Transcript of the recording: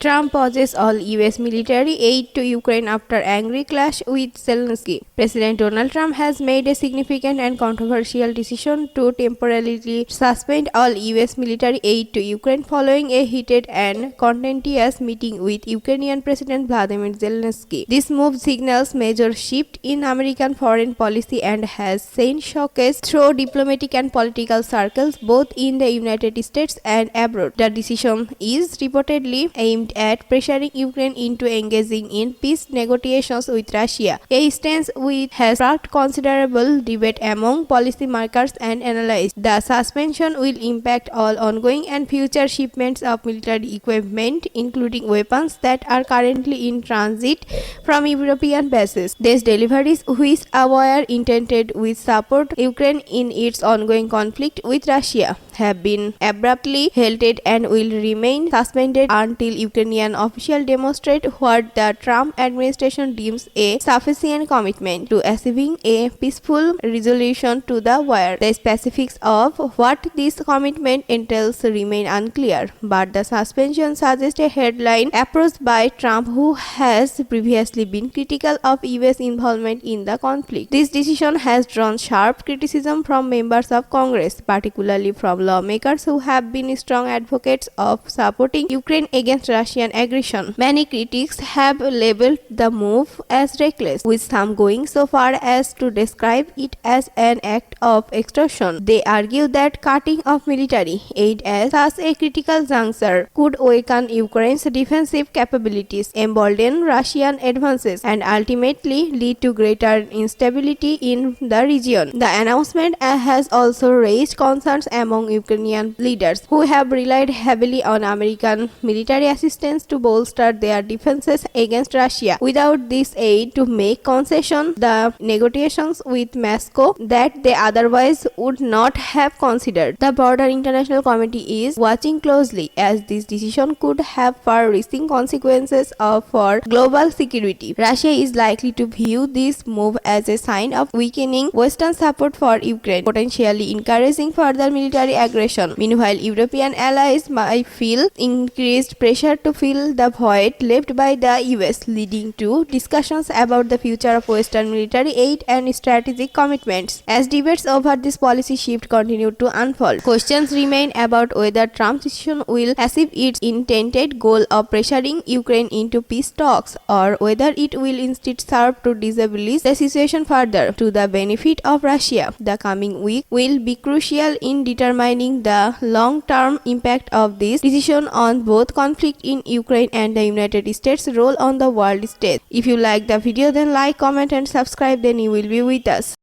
Trump pauses all US military aid to Ukraine after angry clash with Zelensky. President Donald Trump has made a significant and controversial decision to temporarily suspend all US military aid to Ukraine following a heated and contentious meeting with Ukrainian President Volodymyr Zelensky. This move signals major shift in American foreign policy and has sent shockwaves through diplomatic and political circles both in the United States and abroad. The decision is reportedly aimed at pressuring Ukraine into engaging in peace negotiations with Russia, a stance which has sparked considerable debate among policymakers and analysts. The suspension will impact all ongoing and future shipments of military equipment, including weapons that are currently in transit from European bases. These deliveries, which were intended to support Ukraine in its ongoing conflict with Russia, have been abruptly halted and will remain suspended until Ukrainian officials demonstrate what the Trump administration deems a sufficient commitment to achieving a peaceful resolution to the war. The specifics of what this commitment entails remain unclear, but the suspension suggests a headline approach by Trump, who has previously been critical of US involvement in the conflict. This decision has drawn sharp criticism from members of Congress, particularly from lawmakers who have been strong advocates of supporting Ukraine against Russian aggression. Many critics have labeled the move as reckless, with some going so far as to describe it as an act of extortion. They argue that cutting off military aid at such a critical juncture could weaken Ukraine's defensive capabilities, embolden Russian advances, and ultimately lead to greater instability in the region. The announcement has also raised concerns among Ukrainian leaders, who have relied heavily on American military assistance to bolster their defenses against Russia. Without this aid to make concession, the negotiations with Moscow that they otherwise would not have considered. The broader international community is watching closely, as this decision could have far-reaching consequences for global security. Russia is likely to view this move as a sign of weakening Western support for Ukraine, potentially encouraging further military aggression. Meanwhile, European allies might feel increased pressure to fill the void left by the US, leading to discussions about the future of Western military aid and strategic commitments. As debates over this policy shift continue to unfold, questions remain about whether Trump's decision will achieve its intended goal of pressuring Ukraine into peace talks, or whether it will instead serve to destabilize the situation further to the benefit of Russia. The coming week will be crucial in determining the long-term impact of this decision on both conflict in Ukraine and the United States' role on the world stage. If you like the video, then like, comment and subscribe, then you will be with us.